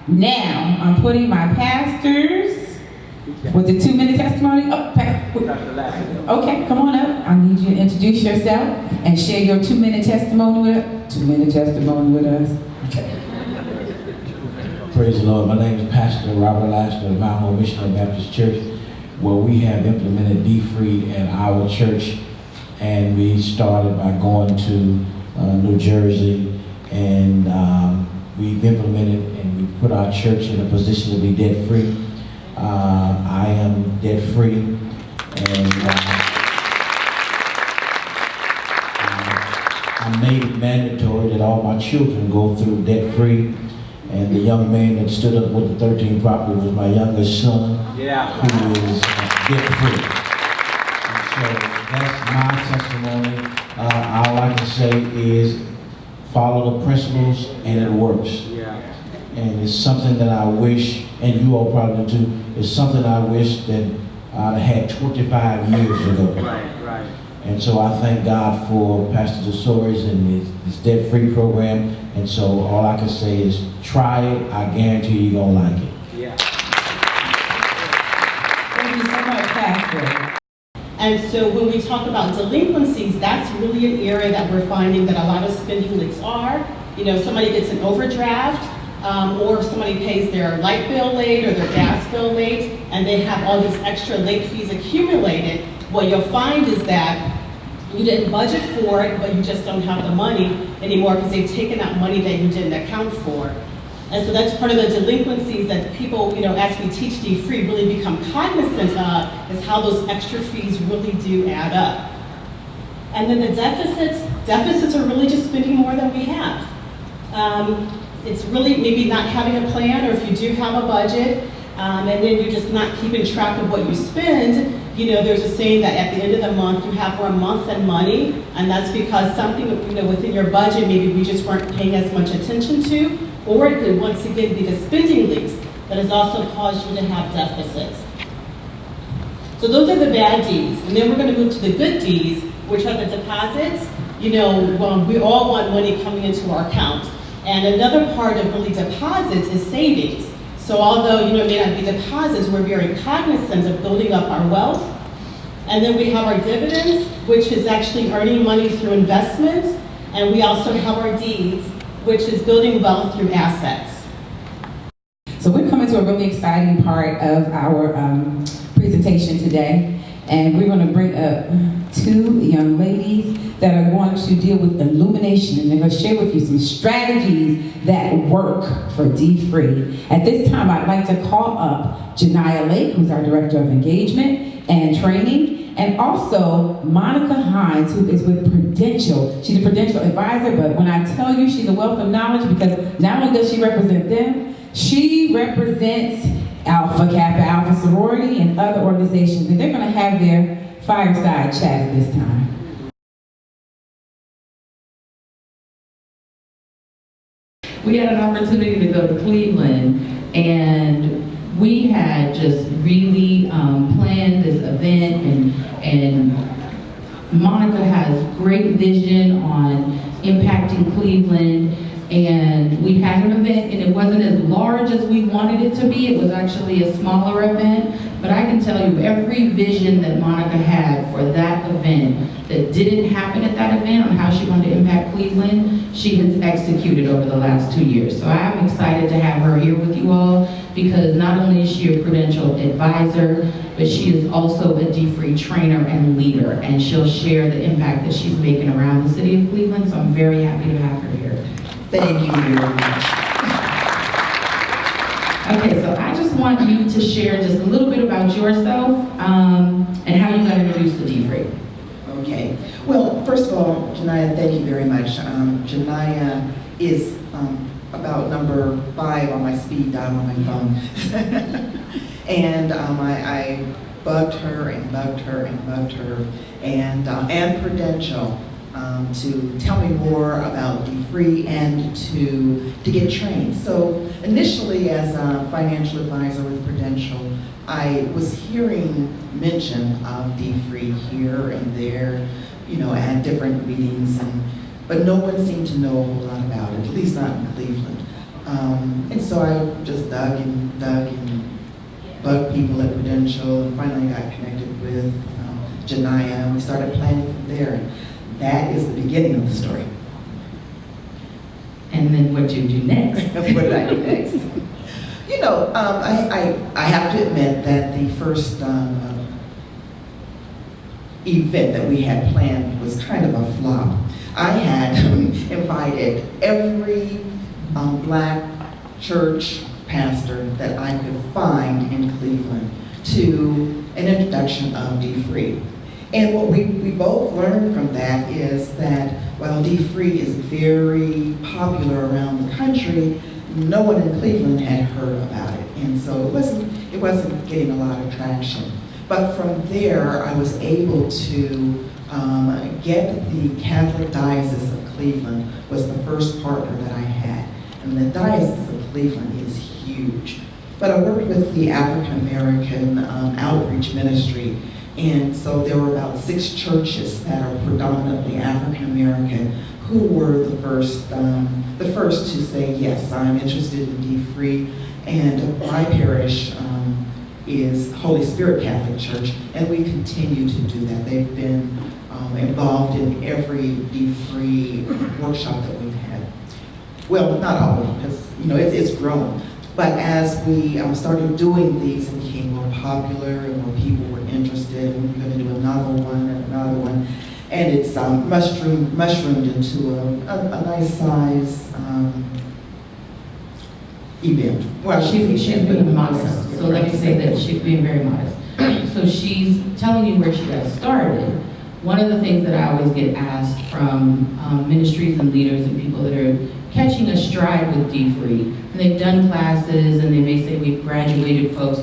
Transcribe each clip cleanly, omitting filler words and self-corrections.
Now, I'm putting my pastors with the 2-minute testimony. Oh, okay, come on up. I need you to introduce yourself and share your 2-minute testimony with us. 2-minute testimony with us. Okay. Praise the Lord. My name is Pastor Robert Laster of Mount Hope Missionary Baptist Church, where we have implemented dfree at our church, and we started by going to New Jersey, and we've implemented and we put our church in a position to be debt free. I am debt free, and I made it mandatory that all my children go through debt free. And the young man that stood up with the 13 property was my youngest son, who is debt free. And so that's my testimony. All I can say is follow the principles and it works. And it's something that I wish, and you all probably do too, it's something I wish that I'd had 25 years ago. Right. And so I thank God for Pastor Desores and his debt-free program. And so all I can say is try it. I guarantee you're going to like it. Yeah. Thank you so much, Pastor. And so when we talk about delinquencies, that's really an area that we're finding that a lot of spending leaks are. You know, somebody gets an overdraft, or if somebody pays their light bill late or their gas bill late, and they have all these extra late fees accumulated, what you'll find is that you didn't budget for it, but you just don't have the money anymore because they've taken out money that you didn't account for. And so that's part of the delinquencies that people, you know, as we teach dfree, really become cognizant of, is how those extra fees really do add up. And then the deficits are really just spending more than we have. It's really maybe not having a plan, or if you do have a budget, and then you're just not keeping track of what you spend. You know, there's a saying that at the end of the month, you have more month than money, and that's because something, you know, within your budget, maybe we just weren't paying as much attention to, or it could once again be the spending leaks that has also caused you to have deficits. So those are the bad Ds, and then we're going to move to the good Ds, which are the deposits. You know, we all want money coming into our account, and another part of really deposits is savings. So although, you know, it may not be deposits, we're very cognizant of building up our wealth. And then we have our dividends, which is actually earning money through investments. And we also have our Ds, which is building wealth through assets. So we're coming to a really exciting part of our presentation today. And we're going to bring up 2 young ladies that are going to deal with illumination, and they're going to share with you some strategies that work for dfree. At this time, I'd like to call up Janiyah Lake, who's our Director of Engagement and Training, and also Monica Hines, who is with Prudential. She's a Prudential advisor, but when I tell you she's a wealth of knowledge, because not only does she represent them, she represents Alpha Kappa Alpha Sorority and other organizations, and they're going to have their fireside chat at this time. We had an opportunity to go to Cleveland, and we had just really planned this event, and Monica has great vision on impacting Cleveland. And we had an event, and it wasn't as large as we wanted it to be. It was actually a smaller event. But I can tell you, every vision that Monica had for that event that didn't happen at that event on how she wanted to impact Cleveland, she has executed over the last 2 years. So I'm excited to have her here with you all, because not only is she a Prudential advisor, but she is also a dfree trainer and leader. And she'll share the impact that she's making around the city of Cleveland. So I'm very happy to have her here. Thank you very much. Okay, so I just want you to share just a little bit about yourself and how you got introduced to dfree. Okay. Well, first of all, Janiyah, thank you very much. Janiyah is about number 5 on my speed dial on my phone. And I bugged her and bugged her and bugged her, and Prudential to tell me more about dfree and to get trained. So initially, as a financial advisor with Prudential, I was hearing mention of dfree here and there, you know, at different meetings, but no one seemed to know a whole lot about it, at least not in Cleveland. And so I just dug and bugged people at Prudential, and finally got connected with Janiyah, and we started planning from there. And that is the beginning of the story. And then what did you do next? What did I do next? You know, I have to admit that the first event that we had planned was kind of a flop. I had invited every Black church pastor that I could find in Cleveland to an introduction of dfree. And what we both learned from that is that while dfree is very popular around the country, no one in Cleveland had heard about it. And so it wasn't getting a lot of traction. But from there, I was able to get the Catholic Diocese of Cleveland was the first partner that I had. And the Diocese of Cleveland is huge. But I worked with the African American Outreach Ministry, and so there were about 6 churches that are predominantly African American who were the first to say, yes, I'm interested in dfree. And my parish is Holy Spirit Catholic Church, and we continue to do that. They've been involved in every dfree workshop that we've had. Well, not all of them, because it's grown. But as we started doing these and became more popular and more people were interested, and we're going to do another one, and it's mushroomed into a nice size event. Well, She's being modest. So let me say that she's being very modest. So she's telling you where she got started. One of the things that I always get asked from ministries and leaders and people that are catching a stride with dfree, and they've done classes and they may say we've graduated folks,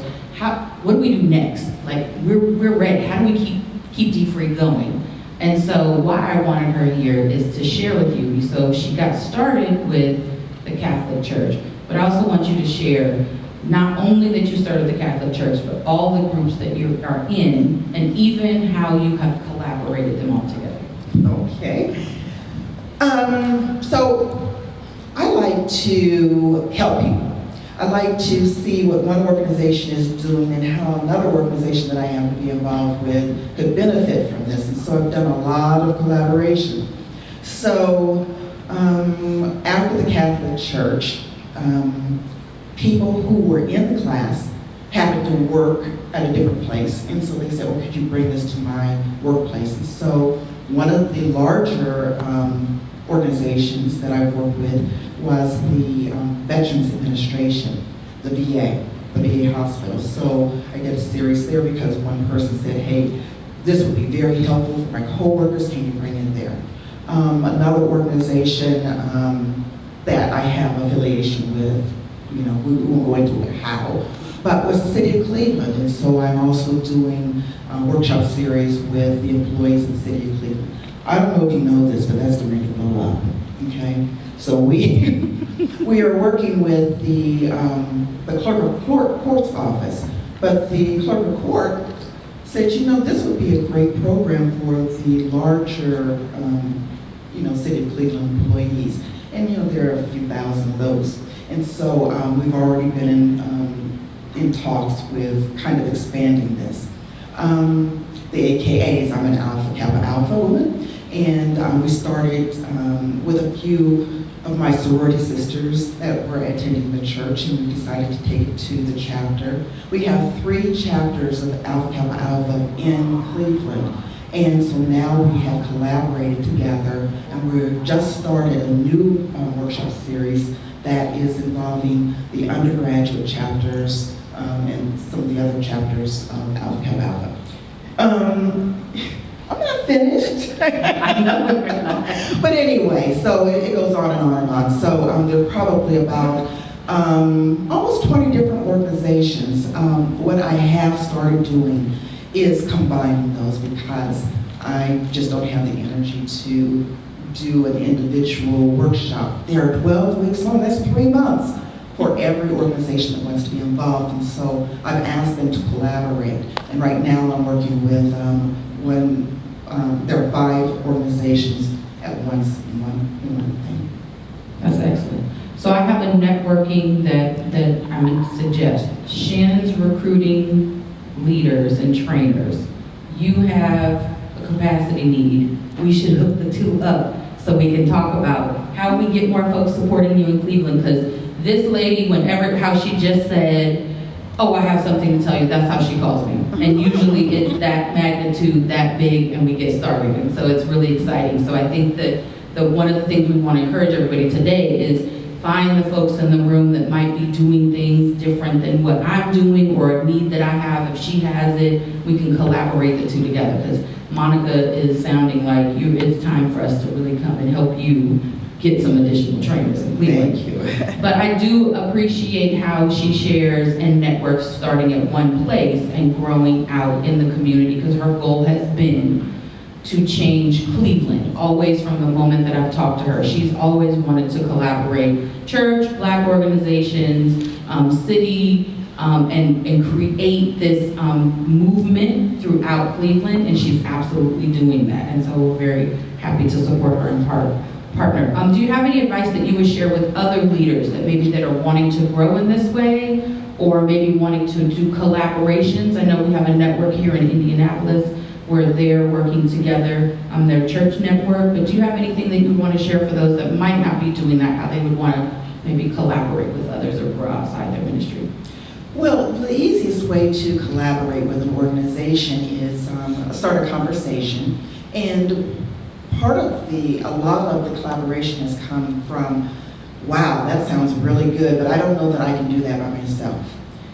what do we do next? Like, we're ready. How do we keep dfree going? And so why I wanted her here is to share with you. So she got started with the Catholic Church, but I also want you to share not only that you started the Catholic Church, but all the groups that you are in, and even how you have collaborated them all together. Okay. So I like to help people. I like to see what one organization is doing and how another organization that I happen to be involved with could benefit from this. And so I've done a lot of collaboration. So after the Catholic Church, people who were in the class happened to work at a different place. And so they said, well, could you bring this to my workplace? And so one of the larger organizations that I've worked with was the Veterans Administration, the VA hospital. So I did a series there because one person said, hey, this would be very helpful for my coworkers, can you bring it there? Another organization that I have affiliation with, we won't go into how, but was the City of Cleveland. And so I'm also doing a workshop series with the employees in the City of Cleveland. I don't know if you know this, but that's the ring to blow up, okay? So we are working with the clerk of court's office, but the clerk of court said, this would be a great program for the larger, City of Cleveland employees. And, there are a few thousand of those. And so we've already been in talks with kind of expanding this. The AKAs, I'm an Alpha Kappa Alpha woman, and we started with a few of my sorority sisters that were attending the church, and we decided to take it to the chapter. We have 3 chapters of Alpha Kappa Alpha in Cleveland, and so now we have collaborated together, and we've just started a new workshop series that is involving the undergraduate chapters and some of the other chapters of Alpha Kappa Alpha. I'm not finished. I know. But anyway, so it goes on and on and on. So there are probably about almost 20 different organizations. What I have started doing is combining those because I just don't have the energy to do an individual workshop. They are 12 weeks long, that's 3 months for every organization that wants to be involved. And so I've asked them to collaborate. And right now I'm working with there are 5 organizations at once in one thing. That's excellent. So I have a networking that I would suggest. Shannon's recruiting leaders and trainers. You have a capacity need. We should hook the two up so we can talk about how we get more folks supporting you in Cleveland, because this lady, how she just said, oh, I have something to tell you, that's how she calls me. And usually it's that magnitude, that big, and we get started. And so it's really exciting. So I think that one of the things we want to encourage everybody today is find the folks in the room that might be doing things different than what I'm doing, or a need that I have. If she has it, we can collaborate the two together, because Monica is sounding like it's time for us to really come and help you get some additional trainers in Cleveland. Thank you. But I do appreciate how she shares and networks starting at one place and growing out in the community, because her goal has been to change Cleveland, always from the moment that I've talked to her. She's always wanted to collaborate, church, Black organizations, city, and create this movement throughout Cleveland, and she's absolutely doing that. And so we're very happy to support her and partner. Do you have any advice that you would share with other leaders that are wanting to grow in this way, or maybe wanting to do collaborations? I know we have a network here in Indianapolis where they're working together, their church network, but do you have anything that you would want to share for those that might not be doing that, how they would want to maybe collaborate with others or grow outside their ministry? Well, the easiest way to collaborate with an organization is start a conversation. And a lot of the collaboration has come from, wow, that sounds really good, but I don't know that I can do that by myself.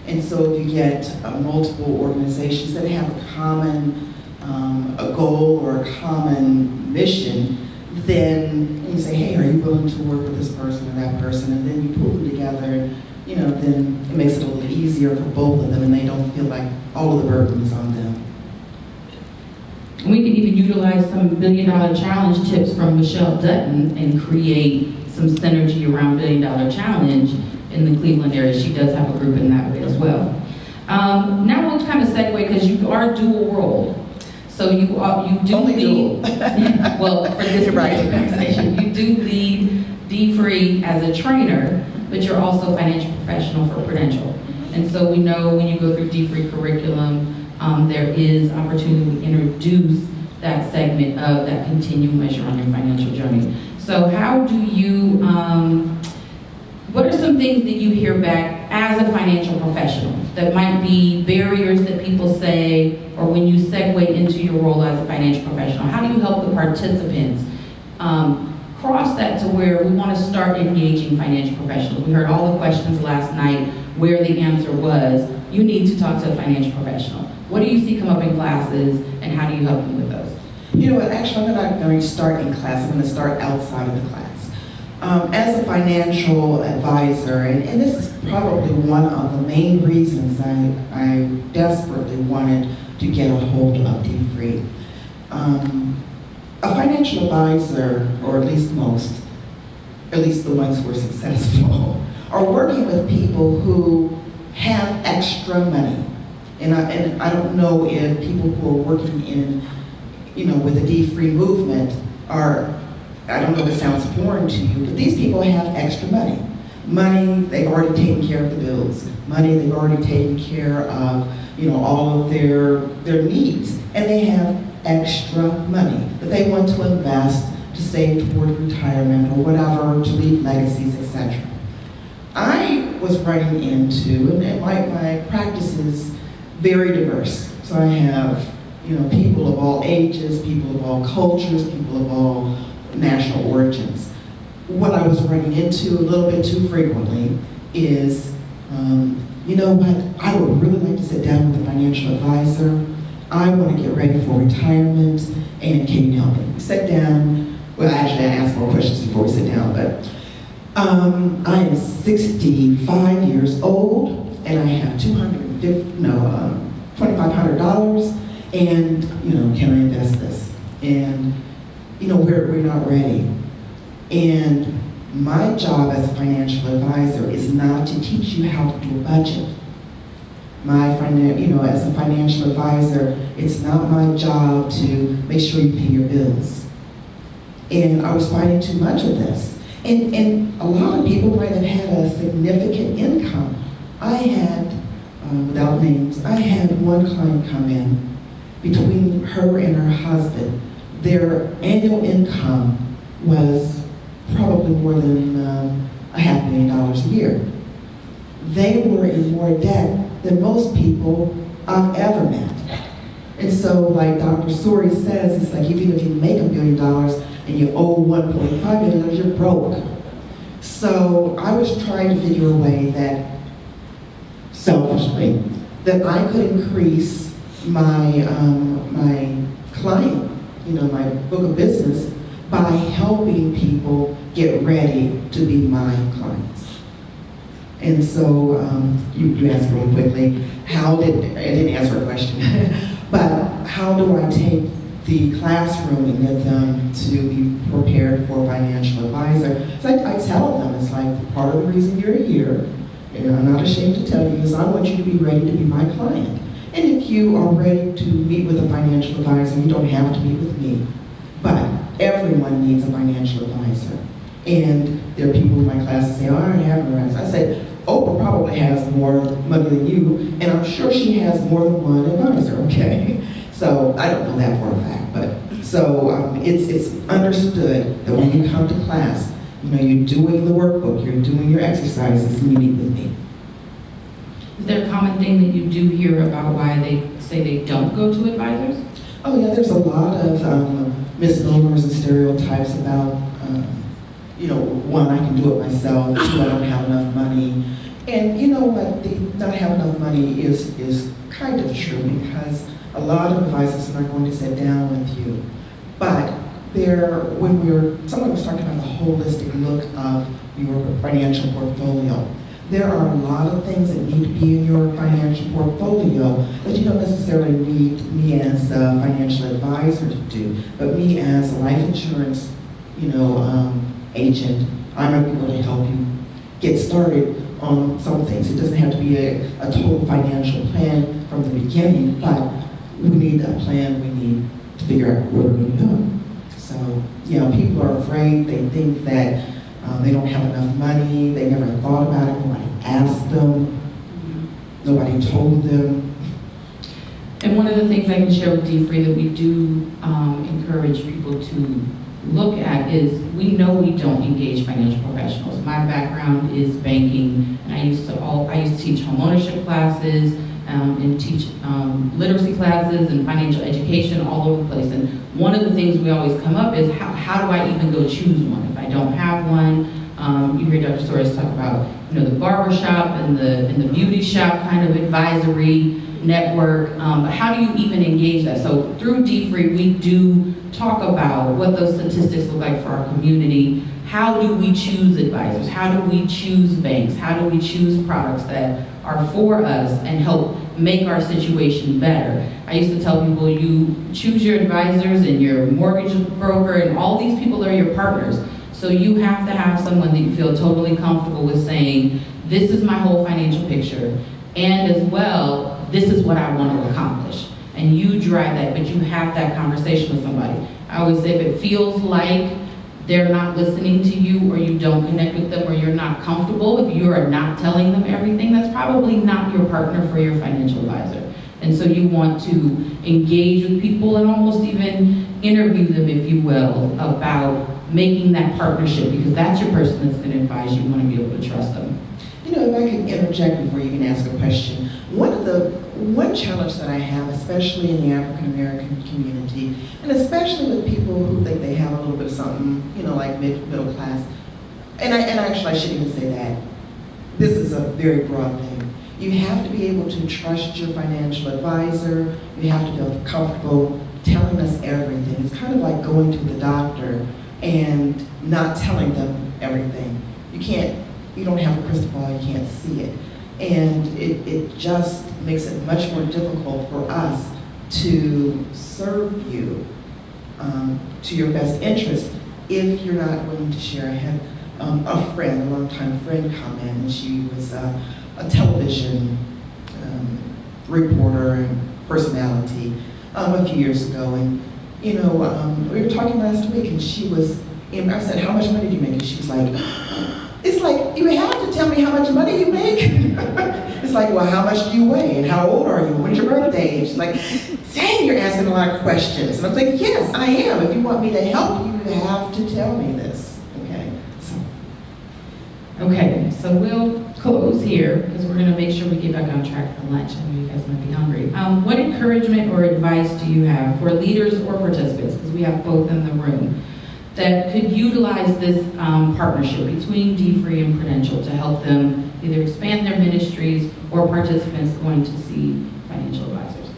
And so if you get multiple organizations that have a common a goal or a common mission, then you say, hey, are you willing to work with this person or that person? And then you pull them together, then it makes it a little easier for both of them, and they don't feel like all of the burden is on them. We can even utilize some $1 Billion Challenge tips from Michelle Dutton and create some synergy around $1 Billion Challenge in the Cleveland area. She does have a group in that way as well. Now we'll kind of segue, because you are dual role. So you do Only lead, well, for this organization, you do lead dfree as a trainer, but you're also a financial professional for Prudential. And so we know when you go through dfree curriculum, there is opportunity to introduce that segment of that continuum as you're on your financial journey. So how do you, what are some things that you hear back as a financial professional that might be barriers that people say, or when you segue into your role as a financial professional, how do you help the participants cross that to where we want to start engaging financial professionals? We heard all the questions last night where the answer was, you need to talk to a financial professional. What do you see come up in classes, and how do you help them with those? You know what, actually I'm not going to start in class, I'm going to start outside of the class. As a financial advisor, and this is probably one of the main reasons I desperately wanted to get a hold of dfree. A financial advisor, or at least the ones who are successful, are working with people who have extra money. And I don't know if people who are working in, with the dfree movement are, I don't know if it sounds foreign to you, but these people have extra money. Money, they've already taken care of the bills. Money, they've already taken care of, all of their needs. And they have extra money that they want to invest, to save toward retirement or whatever, to leave legacies, etc. I was running into, and my practice is very diverse. So I have, people of all ages, people of all cultures, people of all national origins. What I was running into a little bit too frequently is, you know what, I would really like to sit down with a financial advisor. I want to get ready for retirement, and can you help me? Sit down. Well, actually, I ask more questions before we sit down, but I am 65 years old, and I have $2,500, and can I invest this? And we're not ready. And my job as a financial advisor is not to teach you how to do a budget. As a financial advisor, it's not my job to make sure you pay your bills. And I was finding too much of this. And a lot of people might have had a significant income. I had, without names, I had one client come in. Between her and her husband, their annual income was probably more than $500,000 a year. They were in more debt than most people I've ever met. And so, like Dr. Sori says, it's like even if you make $1 billion and you owe $1.5 million, you're broke. So I was trying to figure a way that, selfishly, that I could increase my my client, my book of business by helping people get ready to be my clients. And so you asked real quickly, I didn't answer a question, but how do I take the classroom and get them to be prepared for a financial advisor? So I tell them, it's like part of the reason you're here, and I'm not ashamed to tell you, is I want you to be ready to be my client. And if you are ready to meet with a financial advisor, you don't have to meet with me. But everyone needs a financial advisor. And there are people in my class that say, oh, I already have an advisor. I said, Oprah probably has more money than you, and I'm sure she has more than one advisor, okay? So I don't know that for a fact, but so it's understood that when you come to class, you're doing the workbook, you're doing your exercises, and you meet with me. Is there a common thing that you do hear about why they say they don't go to advisors? Oh yeah, there's a lot of misnomers and stereotypes about, one, I can do it myself, two, I don't have enough money. And you know what, the not have enough money is kind of true, because a lot of advisors are not going to sit down with you. But someone was talking about the holistic look of your financial portfolio. There are a lot of things that need to be in your financial portfolio that you don't necessarily need me as a financial advisor to do, but me as a life insurance, agent, I'm able to help you get started on some things. It doesn't have to be a total financial plan from the beginning, but we need a plan. We need to figure out where we're going to go. So, people are afraid. They think that they don't have enough money. They never thought about it. Nobody asked them. Nobody told them. And one of the things I can share with dfree that we do encourage people to look at is, we know we don't engage financial professionals. My background is banking, and I used to teach homeownership classes and teach literacy classes and financial education all over the place. And one of the things we always come up is, how do I even go choose one if I don't have one? You hear Dr. Soros talk about the barber shop and the beauty shop kind of advisory network, but how do you even engage that? So through dfree, we do talk about what those statistics look like for our community. How do we choose advisors? How do we choose banks? How do we choose products that are for us and help make our situation better? I used to tell people, you choose your advisors and your mortgage broker, and all these people are your partners. So you have to have someone that you feel totally comfortable with saying, this is my whole financial picture, and as well, this is what I want to accomplish. And you drive that, but you have that conversation with somebody. I always say, if it feels like they're not listening to you, or you don't connect with them, or you're not comfortable, if you are not telling them everything, that's probably not your partner for your financial advisor. And so you want to engage with people and almost even interview them, if you will, about making that partnership, because that's your person that's going to advise you. You want to be able to trust them. If I could interject before you can ask a question. One challenge that I have, especially in the African American community, and especially with people who think they have a little bit of something, like middle class, and I shouldn't even say that. This is a very broad thing. You have to be able to trust your financial advisor. You have to feel comfortable telling us everything. It's kind of like going to the doctor and not telling them everything. You don't have a crystal ball, you can't see it. And it just makes it much more difficult for us to serve you to your best interest if you're not willing to share. I had a longtime friend come in, and she was a television reporter and personality a few years ago. And we were talking last week, and she was And I said, how much money do you make? And she was like, it's like, you have to tell me how much money you make. It's like, well, how much do you weigh? And how old are you? When's your birthday? And she's like, dang, you're asking a lot of questions. And I was like, yes, I am. If you want me to help you, you have to tell me this. Okay, so we'll close here because we're going to make sure we get back on track for lunch. I know you guys might be hungry. What encouragement or advice do you have for leaders or participants, because we have both in the room, that could utilize this partnership between dfree and Prudential to help them either expand their ministries or participants going to see financial advisors?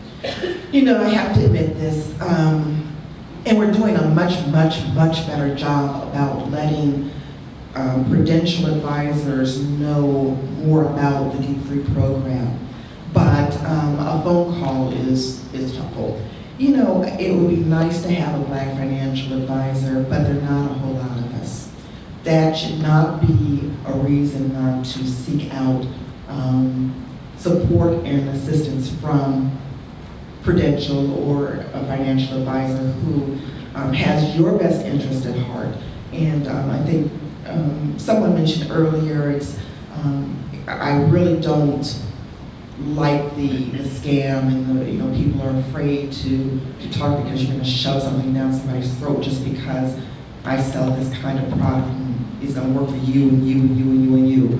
You know, I have to admit this, and we're doing a much better job about letting Prudential advisors know more about the dfree program, but a phone call is helpful. You know, it would be nice to have a Black financial advisor, but there are not a whole lot of us. That should not be a reason not to seek out support and assistance from Prudential or a financial advisor who has your best interest at heart. And I think someone mentioned earlier, it's I really don't like the scam and the people are afraid to talk because you're going to shove something down somebody's throat just because I sell this kind of product and it's going to work for you and you and you and you and you.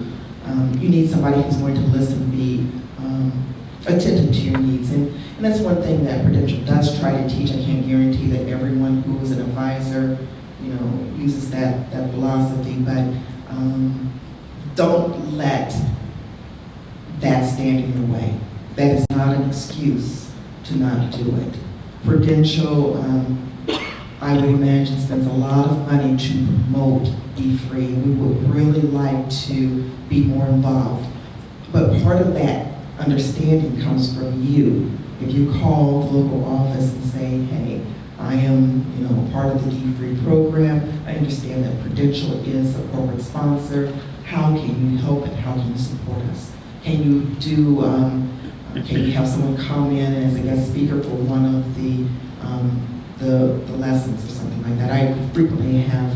You need somebody who's going to listen, be attentive to your needs, and that's one thing that Prudential does try to teach. I can't guarantee that everyone who is an advisor uses that philosophy, but don't let that stand in your way. That is not an excuse to not do it. Prudential, I would imagine, spends a lot of money to promote dfree. We would really like to be more involved. But part of that understanding comes from you. If you call the local office and say, hey, I am part of the dfree program, I understand that Prudential is a corporate sponsor, how can you help and how can you support us? Can you have someone come in as a guest speaker for one of the lessons or something like that? I frequently have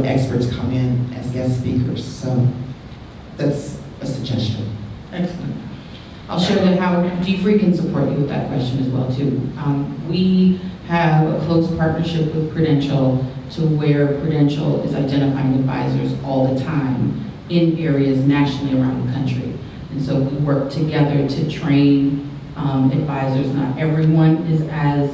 experts come in as guest speakers, so that's a suggestion. Excellent. I'll share how dfree can support you with that question as well too. We have a close partnership with Prudential to where Prudential is identifying advisors all the time in areas nationally around the country. And so we work together to train advisors. Not everyone is as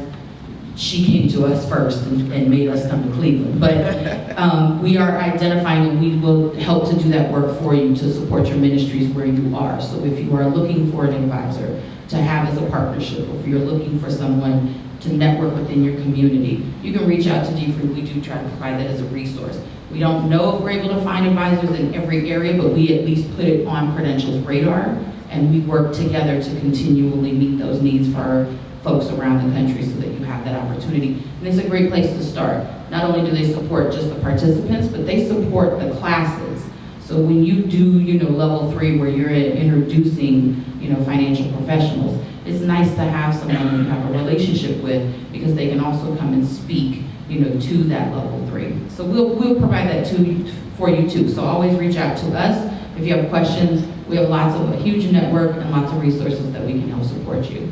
she came to us first and made us come to Cleveland, but we are identifying and we will help to do that work for you to support your ministries where you are. So if you are looking for an advisor to have as a partnership, or if you're looking for someone to network within your community, you can reach out to dfree. We do try to provide that as a resource. We don't know if we're able to find advisors in every area, but we at least put it on Prudential's radar, and we work together to continually meet those needs for our folks around the country so that you have that opportunity. And it's a great place to start. Not only do they support just the participants, but they support the classes. So when you do, level 3 where you're introducing, financial professionals, it's nice to have someone you have a relationship with because they can also come and speak, to that level 3. So we'll provide that for you too. So always reach out to us if you have questions. We have a huge network and lots of resources that we can help support you.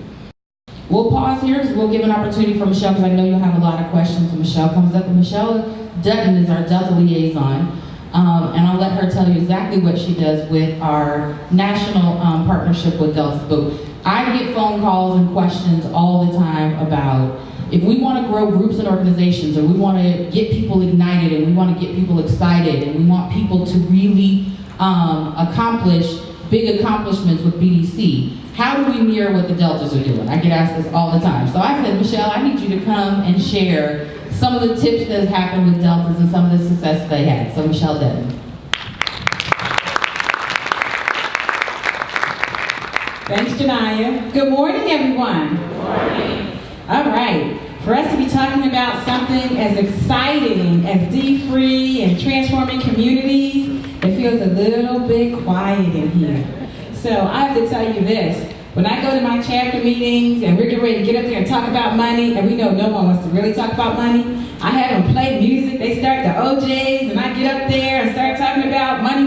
We'll pause here because we'll give an opportunity for Michelle, because I know you'll have a lot of questions when Michelle comes up. And Michelle Dutton is our Delta liaison. And I'll let her tell you exactly what she does with our national partnership with Delta. But I get phone calls and questions all the time about if we want to grow groups and organizations, or we want to get people ignited, and we want to get people excited, and we want people to really accomplish big accomplishments with BDC. How do we mirror what the Deltas are doing? I get asked this all the time. So I said, Michelle, I need you to come and share some of the tips that have happened with Deltas and some of the success they had. So Michelle Dutton. Thanks, Janaya. Good morning, everyone. Good morning. All right. For us to be talking about something as exciting as dfree and transforming communities, it feels a little bit quiet in here. So I have to tell you this. When I go to my chapter meetings and we're getting ready to get up there and talk about money, and we know no one wants to really talk about money, I have them play music, they start the OJs, and I get up there and start talking about money,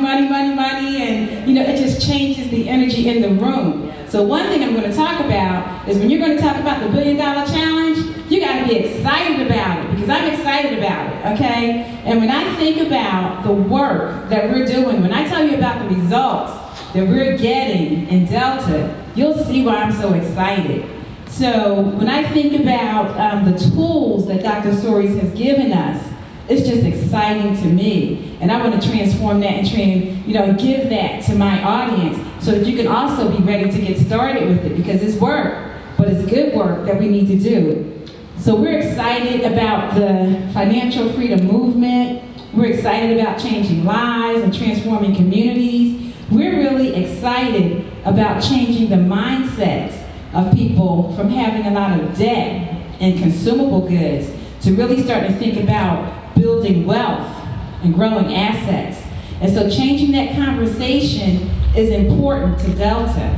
and it just changes the energy in the room. So one thing I'm going to talk about is when you're going to talk about the $1 Billion Challenge, you got to be excited about it, because I'm excited about it, okay? And when I think about the work that we're doing, when I tell you about the results that we're getting in Delta, you'll see why I'm so excited. So when I think about the tools that Dr. Soares has given us, it's just exciting to me. And I want to transform that and give that to my audience so that you can also be ready to get started with it, because it's work, but it's good work that we need to do. So we're excited about the financial freedom movement. We're excited about changing lives and transforming communities. We're really excited about changing the mindset of people from having a lot of debt and consumable goods to really start to think about building wealth and growing assets. And so changing that conversation is important to Delta.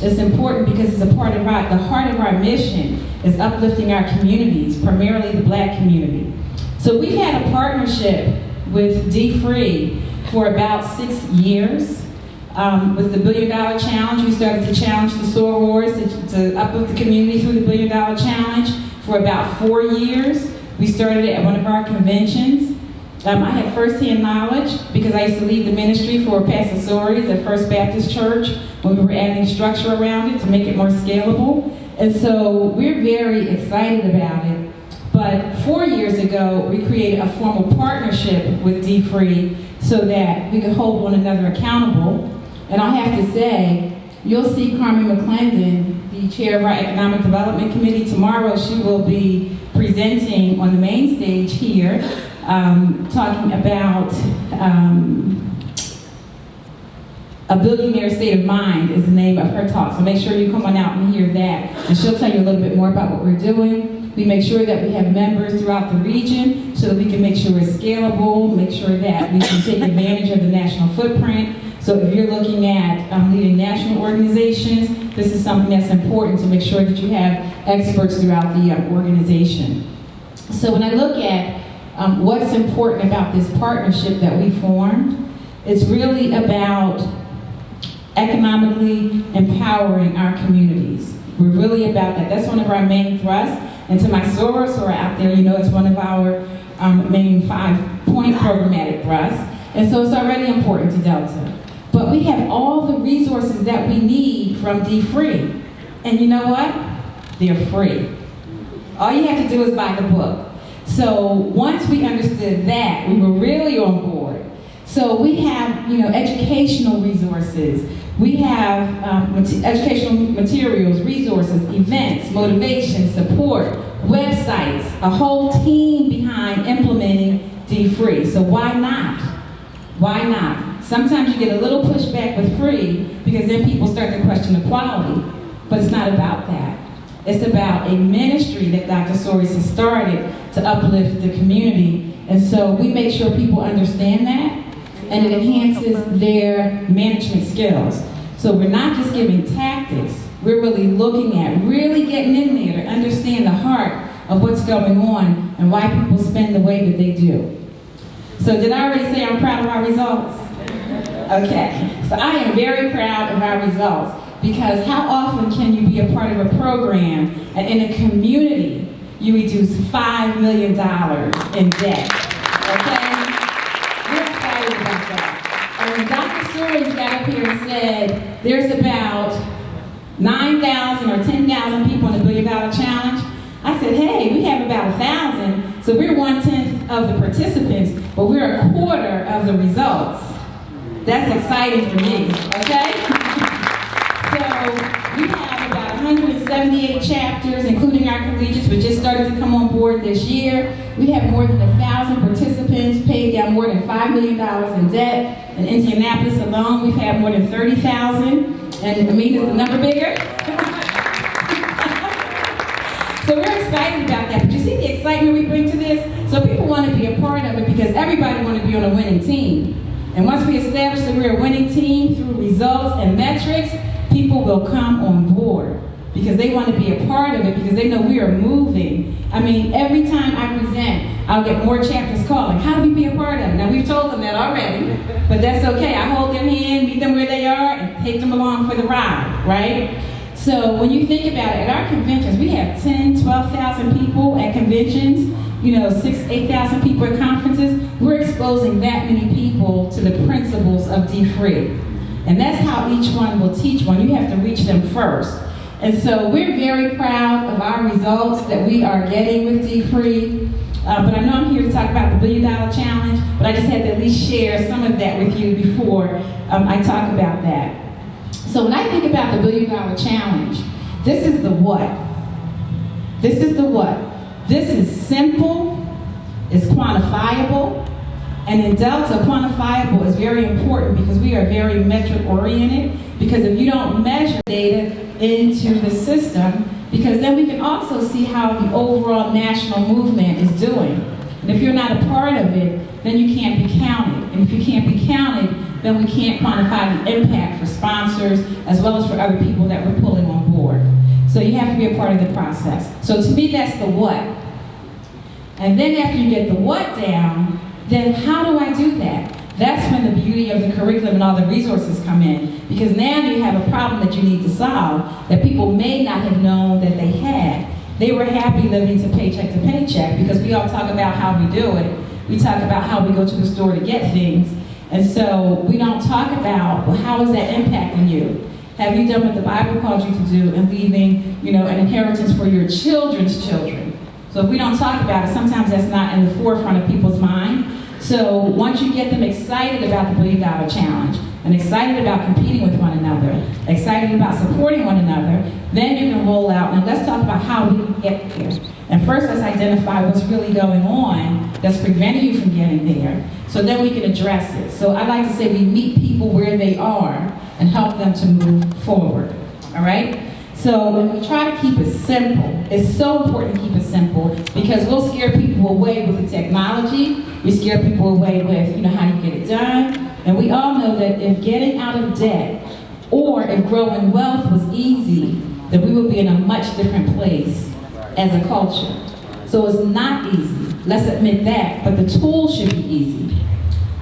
It's important because it's a part of the heart of our mission is uplifting our communities, primarily the Black community. So we've had a partnership with dfree for about 6 years. With the $1 Billion Challenge, we started to challenge the sorors to uplift the community through the $1 Billion Challenge for about 4 years. We started it at one of our conventions. I had firsthand knowledge because I used to lead the ministry for Pastor Soares at First Baptist Church when we were adding structure around it to make it more scalable. And so we're very excited about it. But 4 years ago, we created a formal partnership with dfree so that we could hold one another accountable. And I have to say, you'll see Carmen McClendon, the chair of our Economic Development Committee. Tomorrow she will be presenting on the main stage here, talking about A Billionaire State of Mind is the name of her talk. So make sure you come on out and hear that. And she'll tell you a little bit more about what we're doing. We make sure that we have members throughout the region so that we can make sure it's scalable, make sure that we can take advantage of the national footprint. So if you're looking at leading national organizations, this is something that's important to make sure that you have experts throughout the organization. So when I look at what's important about this partnership that we formed, it's really about economically empowering our communities. We're really about that. That's one of our main thrusts. And to my sorors who are out there, it's one of our main 5-point programmatic thrusts. And so it's already important to Delta. But we have all the resources that we need from dfree. And you know what? They're free. All you have to do is buy the book. So once we understood that, we were really on board. So we have, educational resources. We have educational materials, resources, events, motivation, support, websites, a whole team behind implementing dfree. So why not? Why not? Sometimes you get a little pushback with free because then people start to question the quality. But it's not about that. It's about a ministry that Dr. Soares has started to uplift the community. And so we make sure people understand that, and it enhances their management skills. So we're not just giving tactics, we're really looking at really getting in there to understand the heart of what's going on and why people spend the way that they do. So did I already say I'm proud of our results? Okay, so I am very proud of our results, because how often can you be a part of a program and in a community you reduce $5 million in debt? Okay? We're excited about that. And when Dr. Soares got up here and said there's about 9,000 or 10,000 people in the $1 Billion Challenge, I said, hey, we have about 1,000, so we're 1/10 of the participants, but we're a quarter of the results. That's exciting for me, okay? So we have about 178 chapters, including our collegiates, which just started to come on board this year. We have more than 1,000 participants, paid down more than $5 million in debt. In Indianapolis alone, we've had more than 30,000. And Amin, is the number bigger? So we're excited about that. But you see the excitement we bring to this? So people want to be a part of it because everybody wants to be on a winning team. And once we establish that we're a winning team through results and metrics, people will come on board because they want to be a part of it, because they know we are moving. I mean, every time I present, I'll get more chapters calling, how do we be a part of it? Now, we've told them that already, but that's okay. I hold their hand, meet them where they are, and take them along for the ride, right? So when you think about it, at our conventions, we have 10, 12,000 people at conventions, 6,000, 8,000 people at conferences. We're exposing that many people to the principles of dfree. And that's how each one will teach one. You have to reach them first. And so we're very proud of our results that we are getting with dfree. But I know I'm here to talk about the $1 Billion Challenge, but I just had to at least share some of that with you before I talk about that. So when I think about the $1 Billion Challenge, this is the what. This is the what. This is simple, it's quantifiable, and in Delta, quantifiable is very important because we are very metric oriented, because if you don't measure data into the system, because then we can also see how the overall national movement is doing. And if you're not a part of it, then you can't be counted. And if you can't be counted, then we can't quantify the impact for sponsors as well as for other people that we're pulling on board. So you have to be a part of the process. So to me, that's the what. And then after you get the what down, then how do I do that? That's when the beauty of the curriculum and all the resources come in. Because now you have a problem that you need to solve that people may not have known that they had. They were happy living to paycheck because we all talk about how we do it. We talk about how we go to the store to get things. And so we don't talk about, well, how is that impacting you? Have you done what the Bible calls you to do and leaving, an inheritance for your children's children? So if we don't talk about it, sometimes that's not in the forefront of people's mind. So once you get them excited about the $1 Billion Challenge and excited about competing with one another, excited about supporting one another, then you can roll out. Now let's talk about how we get there. And first, let's identify what's really going on that's preventing you from getting there, so then we can address it. So I like to say we meet people where they are and help them to move forward, all right? So when we try to keep it simple, it's so important to keep it simple because we'll scare people away with the technology, we scare people away with, how you get it done, and we all know that if getting out of debt or if growing wealth was easy, then we would be in a much different place as a culture. So it's not easy, let's admit that, but the tools should be easy.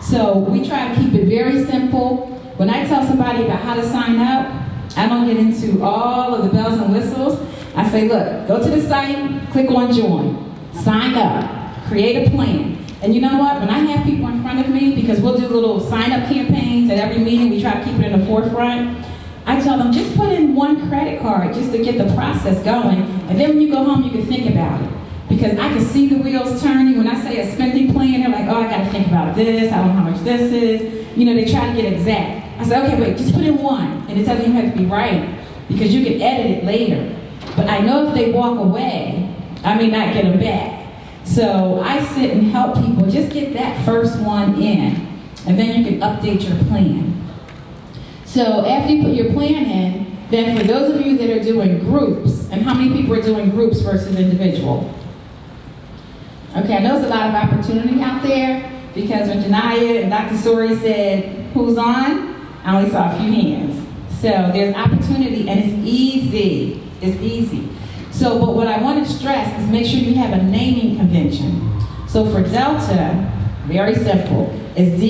So we try to keep it very simple. When I tell somebody about how to sign up, I don't get into all of the bells and whistles. I say, look, go to the site, click on join, sign up, create a plan. And you know what, when I have people in front of me, because we'll do little sign up campaigns at every meeting, we try to keep it in the forefront, I tell them, just put in one credit card just to get the process going, and then when you go home, you can think about it. Because I can see the wheels turning. When I say a spending plan, they're like, oh, I gotta think about this, I don't know how much this is. They try to get exact. I said, okay, wait, just put in one. And it doesn't even have to be right, because you can edit it later. But I know if they walk away, I may not get them back. So I sit and help people just get that first one in, and then you can update your plan. So after you put your plan in, then for those of you that are doing groups, and how many people are doing groups versus individual? Okay, I know there's a lot of opportunity out there, because when Janiyah and Dr. Sori said, who's on? I only saw a few hands. So there's opportunity, and it's easy. It's easy. So, but what I want to stress is make sure you have a naming convention. So for Delta, very simple, it's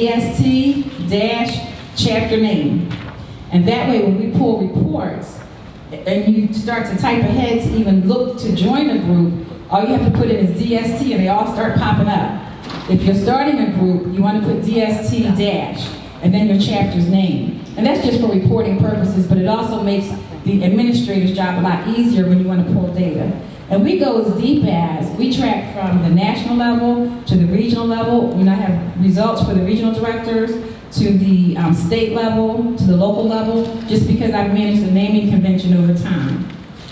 DST-chapter name. And that way, when we pull reports, and you start to type ahead to even look to join a group, all you have to put in is DST, and they all start popping up. If you're starting a group, you want to put DST- and then your chapter's name. And that's just for reporting purposes, but it also makes the administrator's job a lot easier when you want to pull data. And we go as deep as, we track from the national level to the regional level. When I have results for the regional directors, to the state level, to the local level, just because I've managed the naming convention over time.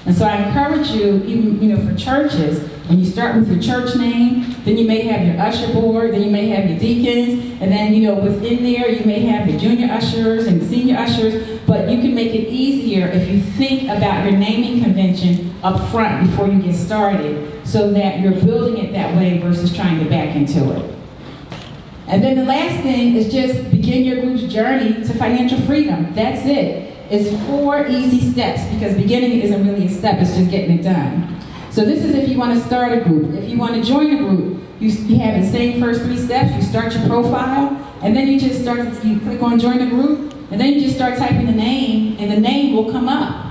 And so I encourage you, even for churches, when you start with your church name, then you may have your usher board, then you may have your deacons, and then within there you may have your junior ushers and senior ushers, but you can make it easier if you think about your naming convention up front before you get started, so that you're building it that way versus trying to back into it. And then the last thing is just begin your group's journey to financial freedom. That's it. is 4 easy steps, because beginning isn't really a step, it's just getting it done. So this is if you want to start a group. If you want to join a group, you have the same first 3 steps. You start your profile, and then you just you click on join a group, and then you just start typing the name, and the name will come up.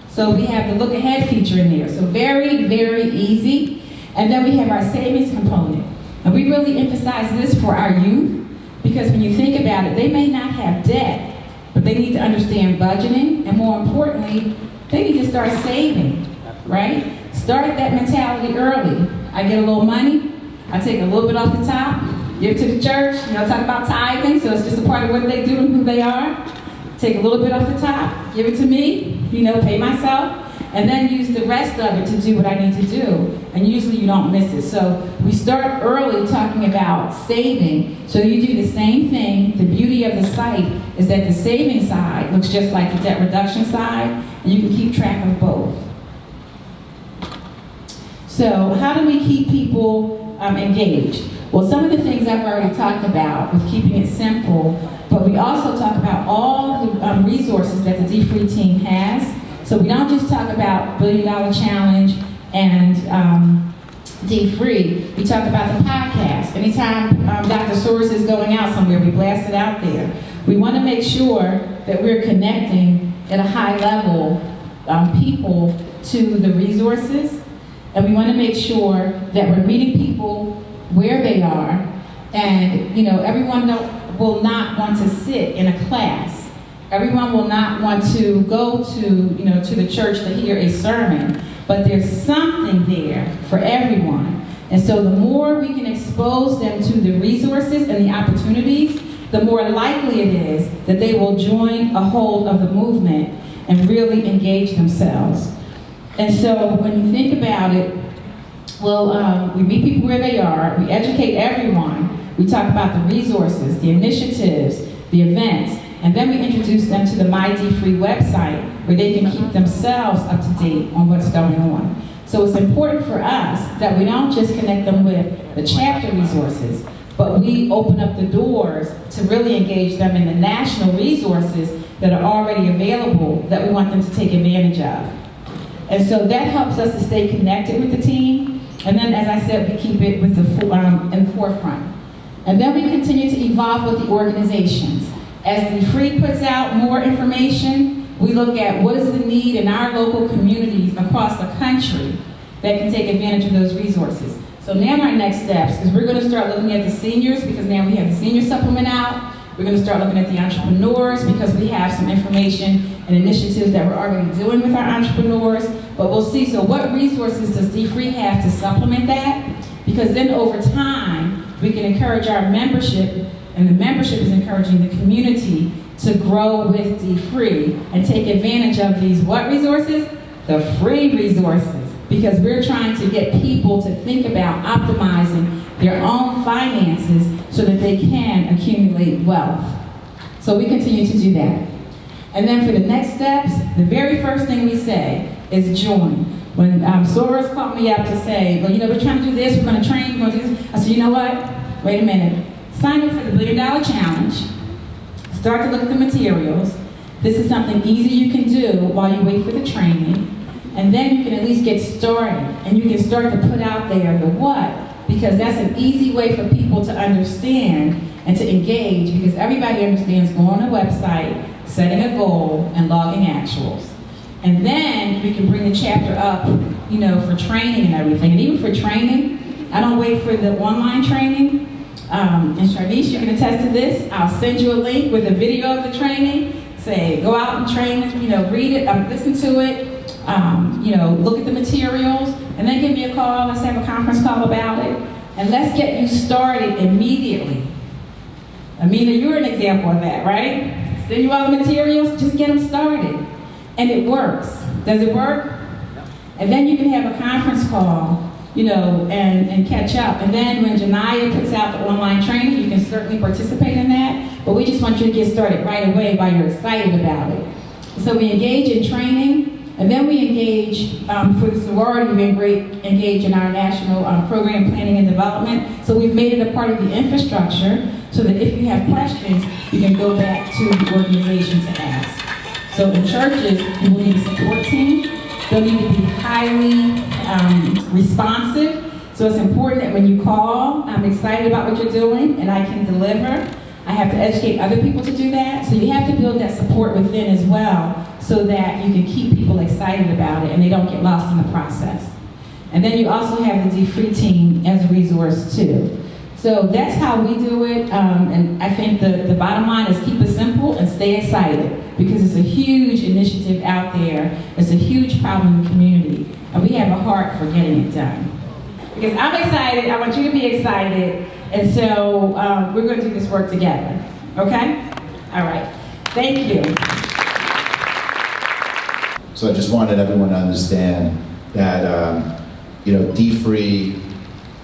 So we have the look ahead feature in there. So very, very easy. And then we have our savings component. And we really emphasize this for our youth, because when you think about it, they may not have debt, but they need to understand budgeting, and more importantly, they need to start saving, right? Start that mentality early. I get a little money, I take a little bit off the top, give it to the church, talk about tithing, so it's just a part of what they do and who they are. Take a little bit off the top, give it to me, pay myself, and then use the rest of it to do what I need to do. And usually you don't miss it. So we start early talking about saving, so you do the same thing. The beauty of the site is that the saving side looks just like the debt reduction side, and you can keep track of both. So how do we keep people engaged? Well, some of the things I've already talked about with keeping it simple, but we also talk about all the resources that the dfree team has. So we don't just talk about $1 Billion Challenge and dfree. We talk about the podcast. Anytime Dr. Soros is going out somewhere, we blast it out there. We want to make sure that we're connecting at a high level people to the resources, and we want to make sure that we're meeting people where they are, and everyone will not want to sit in a class. Everyone will not want to go to the church to hear a sermon, but there's something there for everyone. And so the more we can expose them to the resources and the opportunities, the more likely it is that they will join a hold of the movement and really engage themselves. And so when you think about it, we meet people where they are, we educate everyone, we talk about the resources, the initiatives, the events, and then we introduce them to the My dfree website, where they can keep themselves up to date on what's going on. So it's important for us that we don't just connect them with the chapter resources, but we open up the doors to really engage them in the national resources that are already available that we want them to take advantage of. And so that helps us to stay connected with the team. And then, as I said, we keep it with in the forefront. And then we continue to evolve with the organizations. As dfree puts out more information, we look at what is the need in our local communities across the country that can take advantage of those resources. So now our next steps is we're going to start looking at the seniors, because now we have the senior supplement out. We're going to start looking at the entrepreneurs, because we have some information and initiatives that we're already doing with our entrepreneurs. But we'll see, so what resources does dfree have to supplement that? Because then over time, we can encourage our membership, and the membership is encouraging the community to grow with dfree and take advantage of these what resources? The free resources. Because we're trying to get people to think about optimizing their own finances so that they can accumulate wealth. So we continue to do that. And then for the next steps, the very first thing we say is join. When Soros called me up to say, well, we're trying to do this, we're going to train, we're going to do this, I said, you know what? Wait a minute. Sign up for the $1 Billion Challenge. Start to look at the materials. This is something easy you can do while you wait for the training. And then you can at least get started, and you can start to put out there the what, because that's an easy way for people to understand and to engage, because everybody understands going on a website, setting a goal, and logging actuals. And then we can bring the chapter up, for training and everything. And even for training, I don't wait for the online training. And Charlize, you can attest to this. I'll send you a link with a video of the training. Say, go out and train, read it, listen to it, look at the materials, and then give me a call. Let's have a conference call about it. And let's get you started immediately. Amina, you're an example of that, right? Send you all the materials, just get them started. And it works. Does it work? And then you can have a conference call, and catch up. And then when Janiyah puts out the online training, you can certainly participate in that. But we just want you to get started right away while you're excited about it. So we engage in training, and then we engage, for the sorority, we engage in our national program planning and development. So we've made it a part of the infrastructure so that if you have questions, you can go back to the organization to ask. So in churches, you will need a support team. They'll need to be highly responsive. So it's important that when you call, I'm excited about what you're doing and I can deliver. I have to educate other people to do that. So you have to build that support within as well so that you can keep people excited about it and they don't get lost in the process. And then you also have the dfree team as a resource too. So that's how we do it. And I think the bottom line is keep it simple and stay excited because it's a huge initiative out there. It's a huge problem in the community. And we have a heart for getting it done. Because I'm excited, I want you to be excited, and so we're going to do this work together, okay? All right, thank you. So I just wanted everyone to understand that, dfree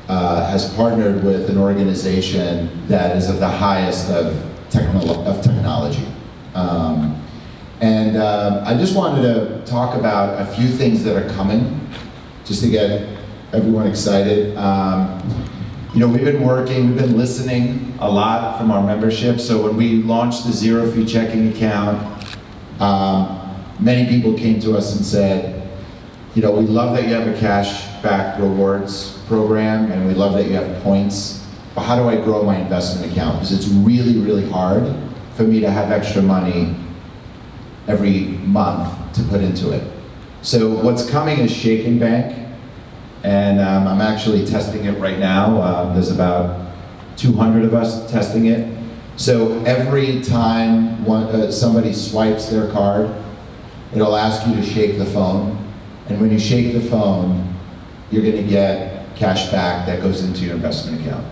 has partnered with an organization that is of the highest of technology. I just wanted to talk about a few things that are coming, just to get everyone excited. We've been listening a lot from our membership. So when we launched the zero fee checking account, many people came to us and said, we love that you have a cash back rewards program and we love that you have points, but how do I grow my investment account? Because it's really, really hard for me to have extra money every month to put into it. So what's coming is Shake and Bank. And I'm actually testing it right now. There's about 200 of us testing it. So every time somebody swipes their card, it'll ask you to shake the phone. And when you shake the phone, you're gonna get cash back that goes into your investment account.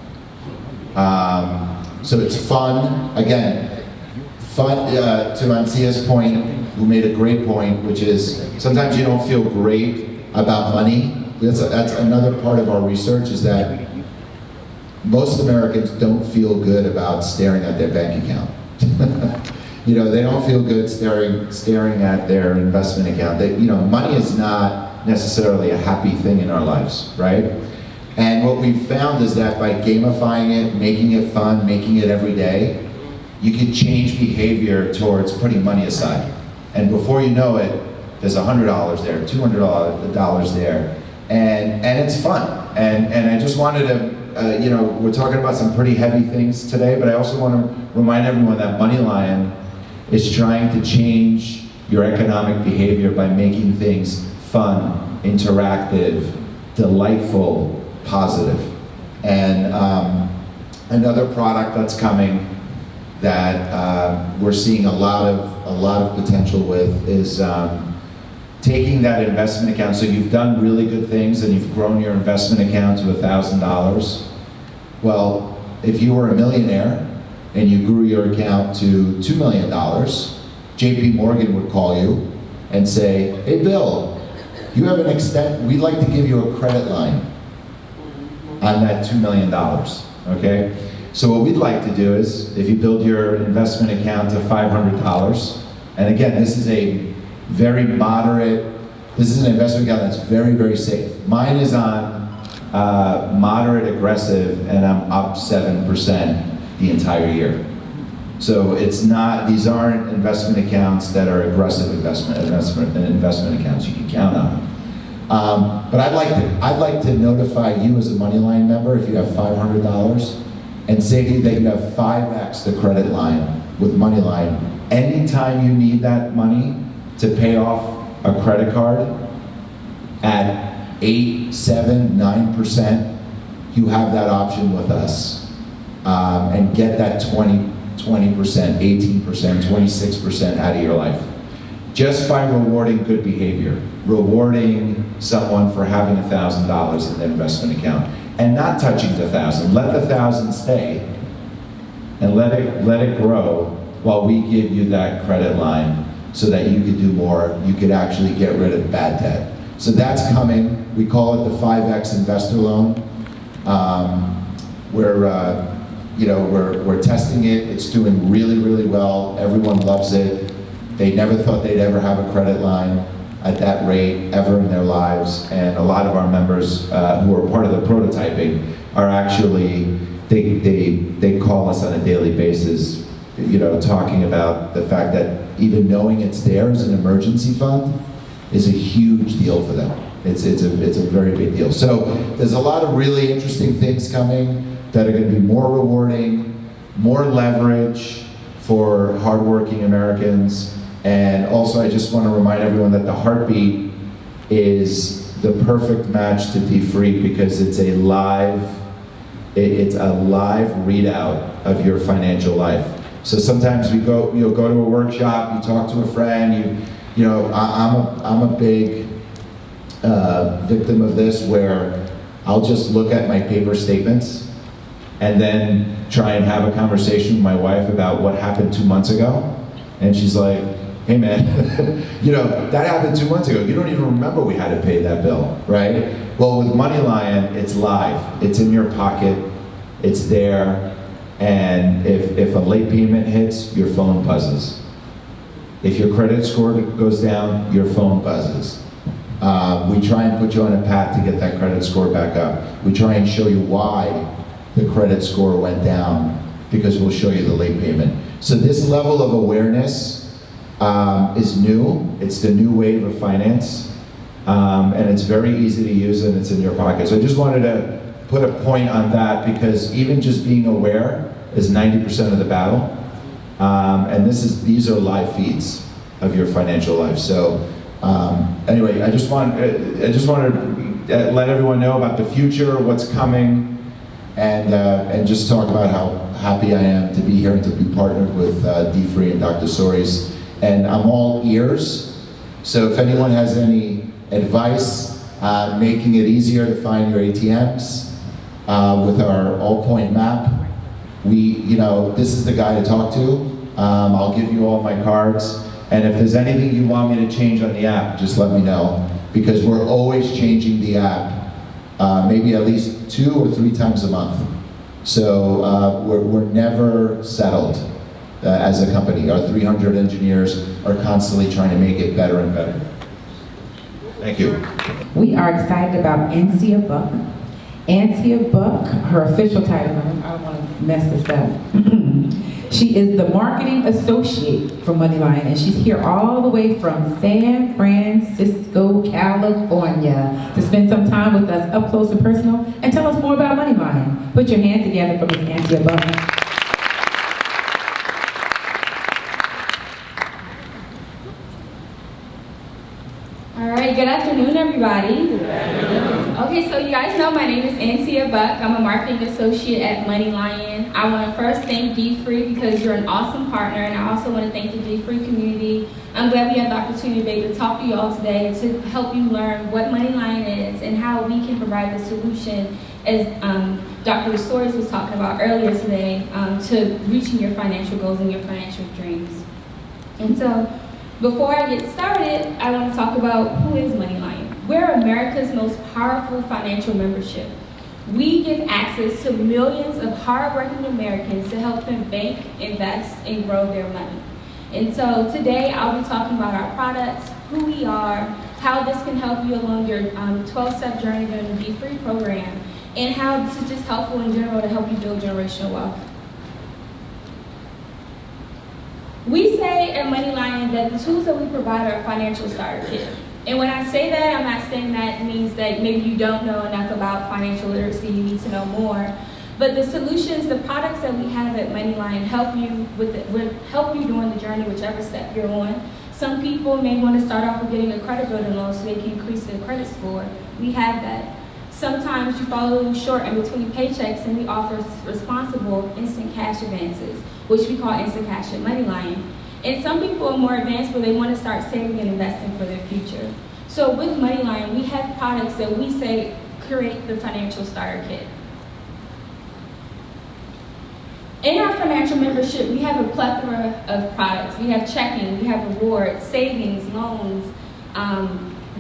So it's fun. Again, fun to Ancia's point, who made a great point, which is sometimes you don't feel great about money. That's another part of our research is that most Americans don't feel good about staring at their bank account. They don't feel good staring at their investment account. Money is not necessarily a happy thing in our lives, right? And what we've found is that by gamifying it, making it fun, making it every day, you can change behavior towards putting money aside. And before you know it, there's $100 there, $200 there. And it's fun. And I just wanted to, we're talking about some pretty heavy things today, but I also want to remind everyone that MoneyLion is trying to change your economic behavior by making things fun, interactive, delightful, positive. And another product that's coming that we're seeing a lot of potential with is taking that investment account. So you've done really good things and you've grown your investment account to $1,000. Well, if you were a millionaire and you grew your account to $2 million, JP Morgan would call you and say, hey Bill, you have we'd like to give you a credit line on that $2 million, okay? So what we'd like to do is, if you build your investment account to $500, and again, this is an investment account that's very, very safe. Mine is on moderate aggressive, and I'm up 7% the entire year. So these aren't investment accounts that are aggressive investment accounts. You can count on them. But I'd like to notify you as a MoneyLion member if you have $500 and say to you that you have 5x the credit line with MoneyLion. Anytime you need that money to pay off a credit card at 8, 7, 9%, you have that option with us. And get that 20%, 18%, 26% out of your life. Just by rewarding good behavior, rewarding someone for having $1,000 in their investment account, and not touching the 1,000. Let the 1,000 stay, and let it grow while we give you that credit line so that you could do more. You could actually get rid of bad debt. So that's coming. We call it the 5X investor loan. We're testing it. It's doing really, really well. Everyone loves it. They never thought they'd ever have a credit line at that rate ever in their lives. And a lot of our members who are part of the prototyping are actually, they call us on a daily basis. talking about the fact that even knowing it's there as an emergency fund is a huge deal for them. It's a very big deal. So there's a lot of really interesting things coming that are going to be more rewarding, more leverage for hardworking Americans. And also, I just want to remind everyone that the Heartbeat is the perfect match to dfree because it's a live readout of your financial life. So sometimes you'll go to a workshop, you talk to a friend, I'm a big victim of this where I'll just look at my paper statements and then try and have a conversation with my wife about what happened 2 months ago. And she's like, hey man, that happened 2 months ago. You don't even remember we had to pay that bill, right? Well, with MoneyLion, it's live. It's in your pocket. It's there. And if a late payment hits, your phone buzzes. If your credit score goes down, your phone buzzes. We try and put you on a path to get that credit score back up. We try and show you why the credit score went down, because we'll show you the late payment. So this level of awareness is new. It's the new wave of finance. And it's very easy to use and it's in your pocket. So I just wanted to put a point on that because even just being aware is 90% of the battle. And these are live feeds of your financial life. So anyway, I just want to let everyone know about the future, what's coming, and just talk about how happy I am to be here and to be partnered with dfree and Dr. Soris. And I'm all ears. So if anyone has any advice on making it easier to find your ATMs with our all-point map, this is the guy to talk to. I'll give you all my cards. And if there's anything you want me to change on the app, just let me know. Because we're always changing the app, maybe at least 2 or 3 times a month. So we're never settled as a company. Our 300 engineers are constantly trying to make it better and better. Thank you. We are excited about Ansia Buck. Ansia Buck, her official title, I don't want to mess this up. She is the marketing associate for MoneyLion, and she's here all the way from San Francisco, California, to spend some time with us up close and personal and tell us more about MoneyLion. Put your hands together for Ms. Ansia Buck. All right, good afternoon, everybody. Okay, so you guys know my name is Ansia Buck. I'm a marketing associate at MoneyLion. I want to first thank dfree because you're an awesome partner, and I also want to thank the dfree community. I'm glad we have the opportunity to be able to talk to you all today to help you learn what MoneyLion is and how we can provide the solution, as Dr. Soris was talking about earlier today, to reaching your financial goals and your financial dreams. And so, before I get started, I want to talk about who is MoneyLion. We're America's most powerful financial membership. We give access to millions of hardworking Americans to help them bank, invest, and grow their money. And so today I'll be talking about our products, who we are, how this can help you along your 12-step journey during the dfree program, and how this is just helpful in general to help you build generational wealth. We say at MoneyLion that the tools that we provide are a financial starter kit. And when I say that, I'm not saying that means that maybe you don't know enough about financial literacy, you need to know more. But the solutions, the products that we have at MoneyLion help you help you during the journey, whichever step you're on. Some people may want to start off with getting a credit building loan so they can increase their credit score. We have that. Sometimes you fall a little short in between paychecks, and we offer responsible instant cash advances, which we call instant cash at MoneyLion. And some people are more advanced where they want to start saving and investing for their future. So with MoneyLion, we have products that we say create the financial starter kit. In our financial membership, we have a plethora of products. We have checking, we have rewards, savings, loans,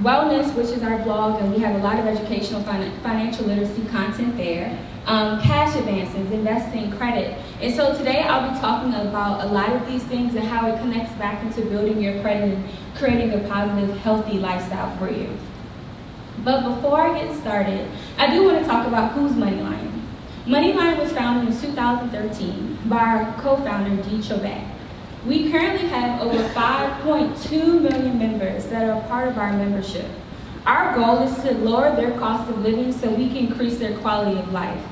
wellness, which is our blog, and we have a lot of educational financial literacy content there. Cash advances, investing, credit. And so today I'll be talking about a lot of these things and how it connects back into building your credit and creating a positive, healthy lifestyle for you. But before I get started, I do want to talk about who's MoneyLion. Moneyline was founded in 2013 by our co-founder, Dee Chobet. We currently have over 5.2 million members that are part of our membership. Our goal is to lower their cost of living so we can increase their quality of life.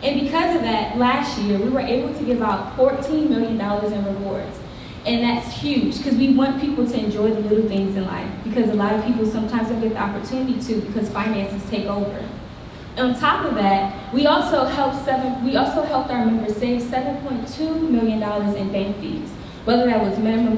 And because of that, last year, we were able to give out $14 million in rewards. And that's huge, because we want people to enjoy the little things in life, because a lot of people sometimes don't get the opportunity to because finances take over. On top of that, we also helped our members save $7.2 million in bank fees, whether that was minimum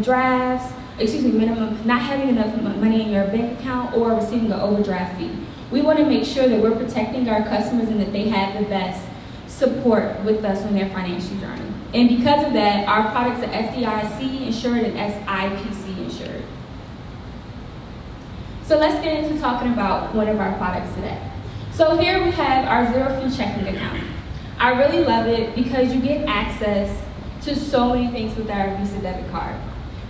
not having enough money in your bank account or receiving an overdraft fee. We want to make sure that we're protecting our customers and that they have the best support with us on their financial journey. And because of that, our products are FDIC insured and SIPC insured. So let's get into talking about one of our products today. So here we have our zero-fee checking account. I really love it because you get access to so many things with our Visa debit card.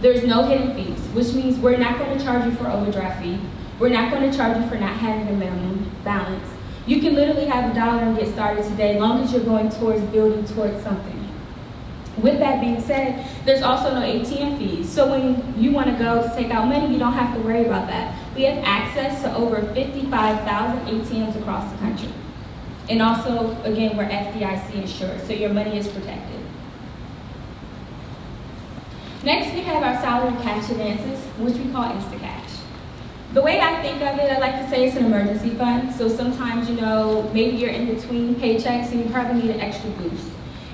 There's no hidden fees, which means we're not going to charge you for overdraft fee. We're not going to charge you for not having a minimum balance. You can literally have $1 and get started today, as long as you're going towards building towards something. With that being said, there's also no ATM fees. So when you want to go to take out money, you don't have to worry about that. We have access to over 55,000 ATMs across the country. And also, again, we're FDIC insured, so your money is protected. Next, we have our salary cash advances, which we call InstaCash. The way I think of it, I like to say it's an emergency fund. So sometimes, maybe you're in between paychecks and you probably need an extra boost.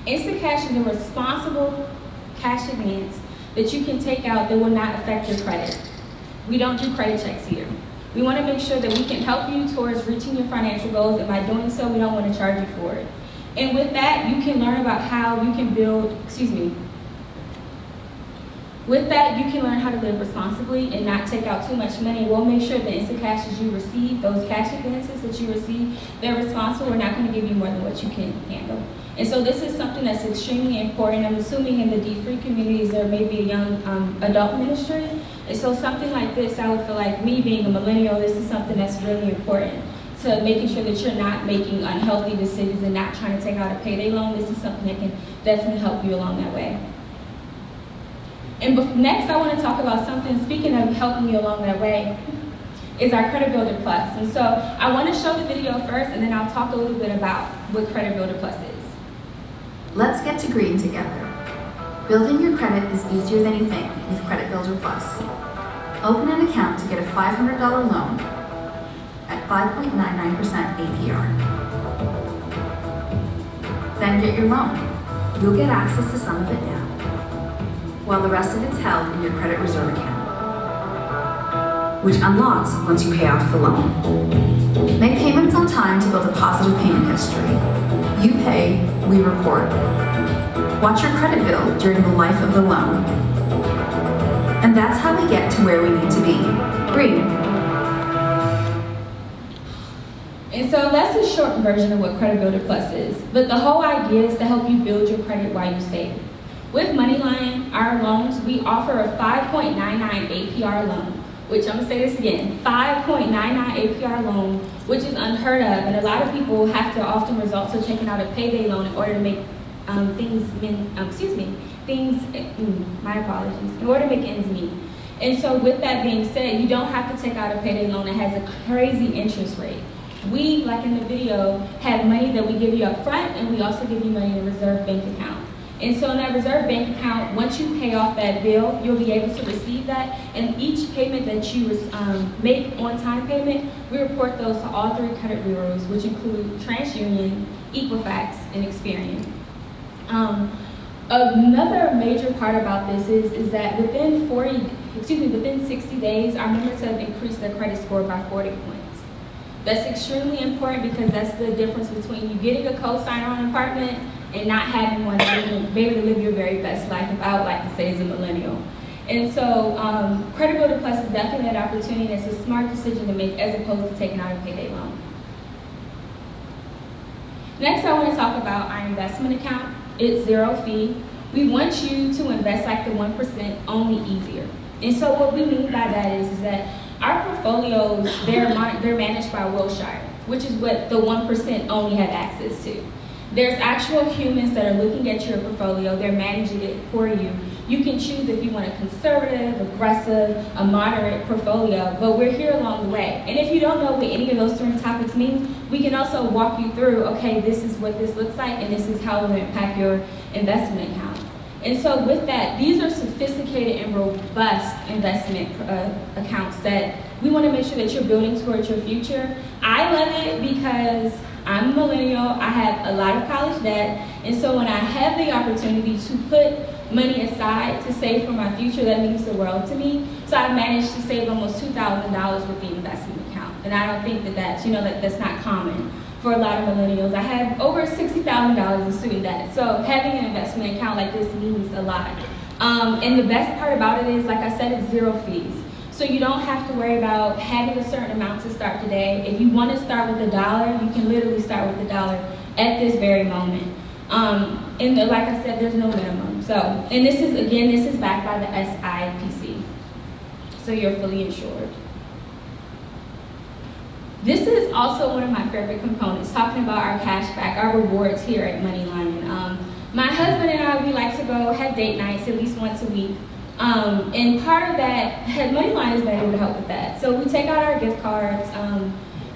InstaCash is a responsible cash advance that you can take out that will not affect your credit. We don't do credit checks here. We want to make sure that we can help you towards reaching your financial goals, and by doing so, we don't want to charge you for it. And with that, you can learn about how you can With that, you can learn how to live responsibly and not take out too much money. We'll make sure the InstaCash as you receive, those cash advances that you receive, they're responsible. We're not going to give you more than what you can handle. And so this is something that's extremely important. I'm assuming in the dfree communities there may be a young adult ministry. And so something like this, I would feel like me being a millennial, this is something that's really important to making sure that you're not making unhealthy decisions and not trying to take out a payday loan. This is something that can definitely help you along that way. And next, I want to talk about something, speaking of helping you along that way, is our Credit Builder Plus. And so I want to show the video first, and then I'll talk a little bit about what Credit Builder Plus is. Let's get to green together. Building your credit is easier than you think with Credit Builder Plus. Open an account to get a $500 loan at 5.99% APR. Then get your loan. You'll get access to some of it now, while the rest of it's held in your credit reserve account, which unlocks once you pay off the loan. Make payments on time to build a positive payment history. You pay, we report. Watch your credit build during the life of the loan. And that's how we get to where we need to be. Green. And so that's a short version of what Credit Builder Plus is. But the whole idea is to help you build your credit while you save. With Moneyline, our loans, we offer a 5.99 APR loan, which I'm gonna say this again, 5.99 APR loan, which is unheard of, and a lot of people have to often resort to taking out a payday loan in order to make in order to make ends meet. And so with that being said, you don't have to take out a payday loan that has a crazy interest rate. We, like in the video, have money that we give you up front, and we also give you money in a reserve bank account. And so in that reserve bank account, once you pay off that bill, you'll be able to receive that. And each payment that you make on-time payment, we report those to all 3 credit bureaus, which include TransUnion, Equifax, and Experian. Another major part about this is that within 60 days, our members have increased their credit score by 40 points. That's extremely important because that's the difference between you getting a co-signer on an apartment and not having one, and be able to live your very best life, if I would like to say as a millennial. And so Credit Builder Plus is definitely an opportunity. It's a smart decision to make as opposed to taking out a payday loan. Next, I want to talk about our investment account. It's 0 fee. We want you to invest like the 1%, only easier. And so what we mean by that is that our portfolios, they're managed by Wilshire, which is what the 1% only have access to. There's actual humans that are looking at your portfolio, they're managing it for you. You can choose if you want a conservative, aggressive, a moderate portfolio, but we're here along the way. And if you don't know what any of those 3 topics mean, we can also walk you through, okay, this is what this looks like, and this is how it will impact your investment account. And so with that, these are sophisticated and robust investment accounts that we want to make sure that you're building towards your future. I love it because I'm a millennial, I have a lot of college debt, and so when I have the opportunity to put money aside to save for my future, that means the world to me. So I managed to save almost $2,000 with the investment account. And I don't think that that's not common for a lot of millennials. I have over $60,000 in student debt. So having an investment account like this means a lot. And the best part about it is, like I said, it's 0 fees. So you don't have to worry about having a certain amount to start today. If you want to start with $1, you can literally start with $1 at this very moment. And like I said, there's no minimum. So, and this is backed by the SIPC. So you're fully insured. This is also one of my favorite components, talking about our cash back, our rewards here at Moneyline. My husband and I, we like to go have date nights at least once a week. And part of that, Moneyline has been able to help with that. So we take out our gift cards.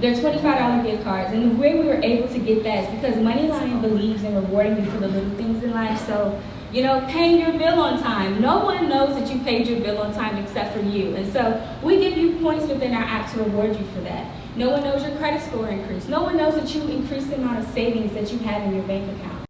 They're $25 gift cards. And the way we were able to get that is because Moneyline believes in rewarding you for the little things in life. So, paying your bill on time. No one knows that you paid your bill on time except for you. And so we give you points within our app to reward you for that. No one knows your credit score increased. No one knows that you increased the amount of savings that you have in your bank account.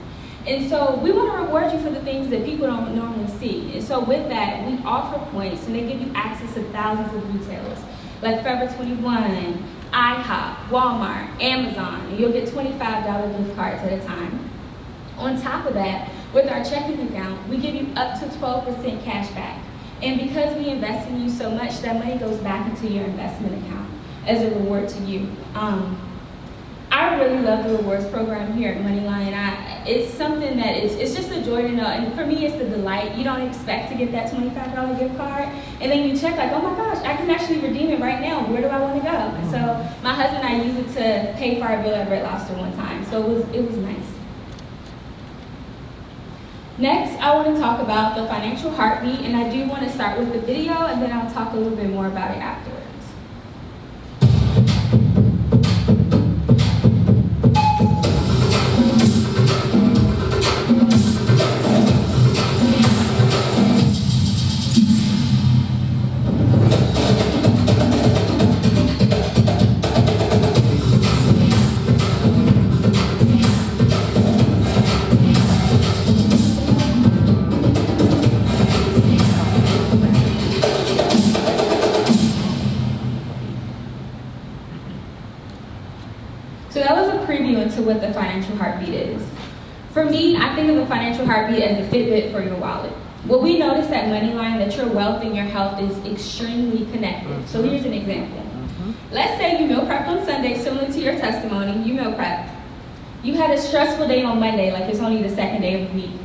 And so we want to reward you for the things that people don't normally see. And so with that, we offer points, and they give you access to thousands of retailers, like Forever 21, IHOP, Walmart, Amazon, and you'll get $25 gift cards at a time. On top of that, with our checking account, we give you up to 12% cash back. And because we invest in you so much, that money goes back into your investment account as a reward to you. I really love the rewards program here at Moneyline. It's something that it's just a joy to know. And for me, it's the delight. You don't expect to get that $25 gift card. And then you check like, oh my gosh, I can actually redeem it right now. Where do I want to go? And so my husband and I used it to pay for our bill at Red Lobster one time. So it was nice. Next, I want to talk about the financial heartbeat. And I do want to start with the video, and then I'll talk a little bit more about it afterwards. To what the financial heartbeat is. For me, I think of the financial heartbeat as a Fitbit for your wallet. What we noticed at Moneyline, that your wealth and your health is extremely connected. So here's an example. Let's say you meal prepped on Sunday, similar to your testimony, you meal prepped. You had a stressful day on Monday, like it's only the second day of the week.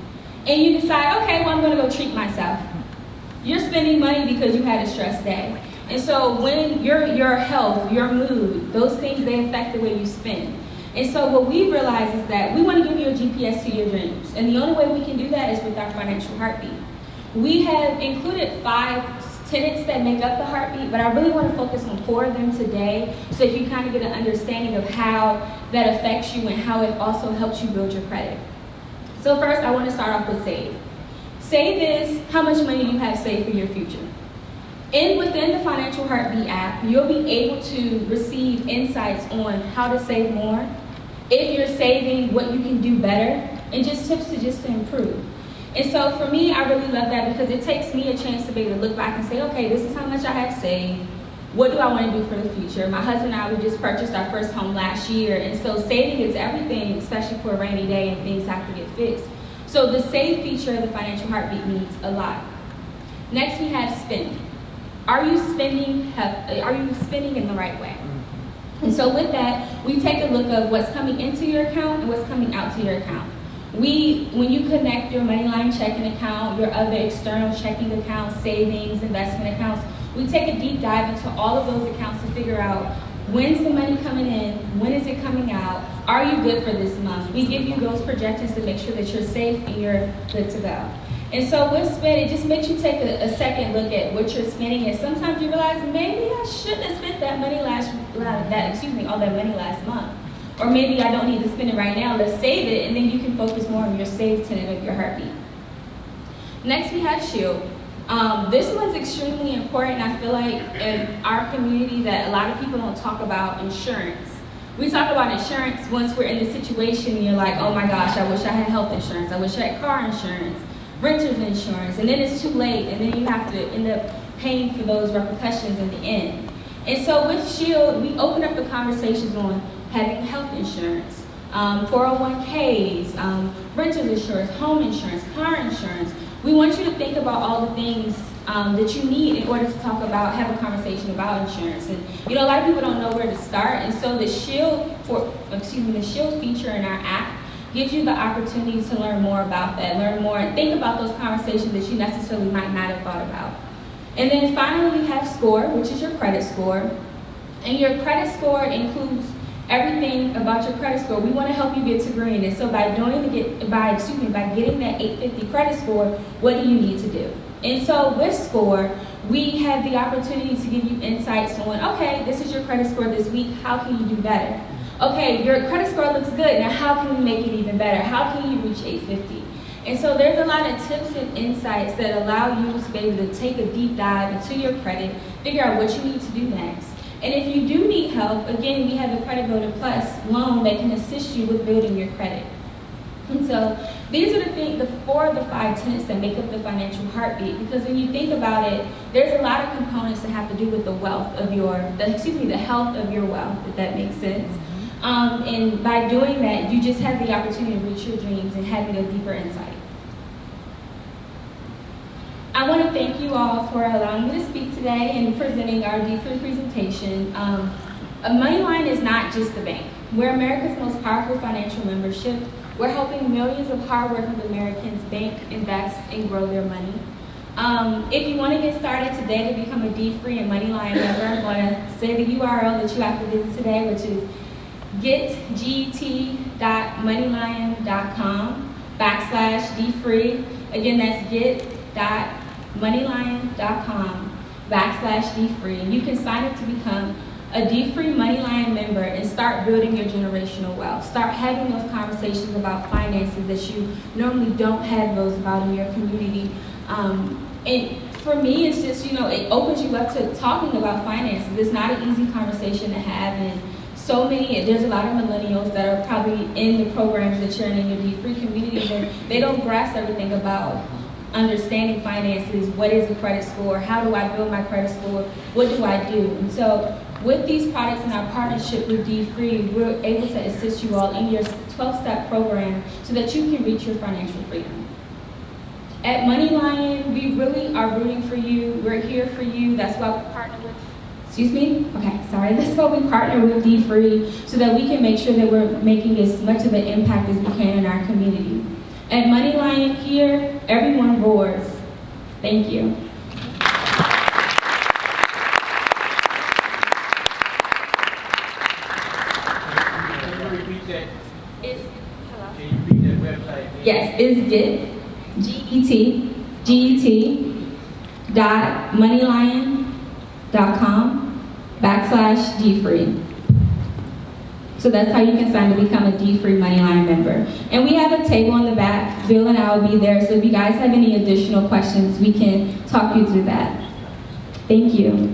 And you decide, okay, well, I'm gonna go treat myself. You're spending money because you had a stressed day. And so when your health, your mood, those things, they affect the way you spend. And so what we realize is that we want to give you a GPS to your dreams. And the only way we can do that is with our financial heartbeat. We have included 5 tenets that make up the heartbeat, but I really want to focus on 4 of them today so you kind of get an understanding of how that affects you and how it also helps you build your credit. So first, I want to start off with save. Save is how much money you have saved for your future. And within the Financial Heartbeat app, you'll be able to receive insights on how to save more, if you're saving, what you can do better, and just tips to improve. And so for me, I really love that because it takes me a chance to be able to look back and say, okay, this is how much I have saved. What do I want to do for the future? My husband and I, we just purchased our first home last year, and so saving is everything, especially for a rainy day and things have to get fixed. So the save feature of the Financial Heartbeat means a lot. Next, we have spending. Are you spending in the right way? And so with that, we take a look of what's coming into your account and what's coming out to your account. When you connect your Moneyline checking account, your other external checking accounts, savings, investment accounts, we take a deep dive into all of those accounts to figure out When's the money coming in? When is it coming out? Are you good for this month? We give you those projections to make sure that you're safe and you're good to go. And so with spend, it just makes you take a second look at what you're spending, and sometimes you realize maybe I shouldn't have spent that money all that money last month. Or maybe I don't need to spend it right now, let's save it, and then you can focus more on your save tenet of your heartbeat. Next we have SHIELD. This one's extremely important. I feel like in our community that a lot of people don't talk about insurance. We talk about insurance once we're in the situation and you're like, oh my gosh, I wish I had health insurance, I wish I had car insurance, renter's insurance, and then it's too late, and then you have to end up paying for those repercussions in the end. And so with SHIELD, we open up the conversations on having health insurance, 401ks, renter's insurance, home insurance, car insurance. We want you to think about all the things that you need in order to talk about, have a conversation about insurance. And you know, a lot of people don't know where to start, and so the SHIELD feature in our app gives you the opportunity to learn more about that, learn more, and think about those conversations that you necessarily might not have thought about. And then finally, we have SCORE, which is your credit score. And your credit score includes everything about your credit score. We want to help you get to green. And so by getting that 850 credit score, what do you need to do? And so with SCORE, we have the opportunity to give you insights on, okay, this is your credit score this week, how can you do better? Okay, your credit score looks good, now how can we make it even better? How can you reach 850? And so there's a lot of tips and insights that allow you to be able to take a deep dive into your credit, figure out what you need to do next. And if you do need help, again, we have the Credit Builder Plus loan that can assist you with building your credit. And so these are the 4 of the 5 tenets that make up the financial heartbeat, because when you think about it, there's a lot of components that have to do with the health of your wealth, if that makes sense. And by doing that, you just have the opportunity to reach your dreams and having a deeper insight. I want to thank you all for allowing me to speak today and presenting our dfree presentation. MoneyLion is not just the bank. We're America's most powerful financial membership. We're helping millions of hardworking Americans bank, invest, and grow their money. If you want to get started today to become a dfree and MoneyLion member, I'm going to say the URL that you have to visit today, which is get.moneylion.com/dfree. Again, that's get.moneylion.com/dfree. And you can sign up to become a dfree MoneyLion member and start building your generational wealth. Start having those conversations about finances that you normally don't have those about in your community. And for me, it's just, it opens you up to talking about finances. It's not an easy conversation to have, and there's a lot of millennials that are probably in the programs that you're in your dfree community, and they don't grasp everything about understanding finances. What is a credit score? How do I build my credit score? What do I do? And so with these products and our partnership with dfree, we're able to assist you all in your 12-step program so that you can reach your financial freedom. At MoneyLion, we really are rooting for you. We're here for you. That's why we partner with That's why we partner with dfree, so that we can make sure that we're making as much of an impact as we can in our community. At MoneyLion here, everyone roars. Thank you. Can you repeat that? Hello? Can you repeat that website? Yes, it's get.moneylion.com/dfree. So that's how you can sign to become a dfree MoneyLion member. And we have a table in the back. Bill and I will be there. So if you guys have any additional questions, we can talk you through that. Thank you.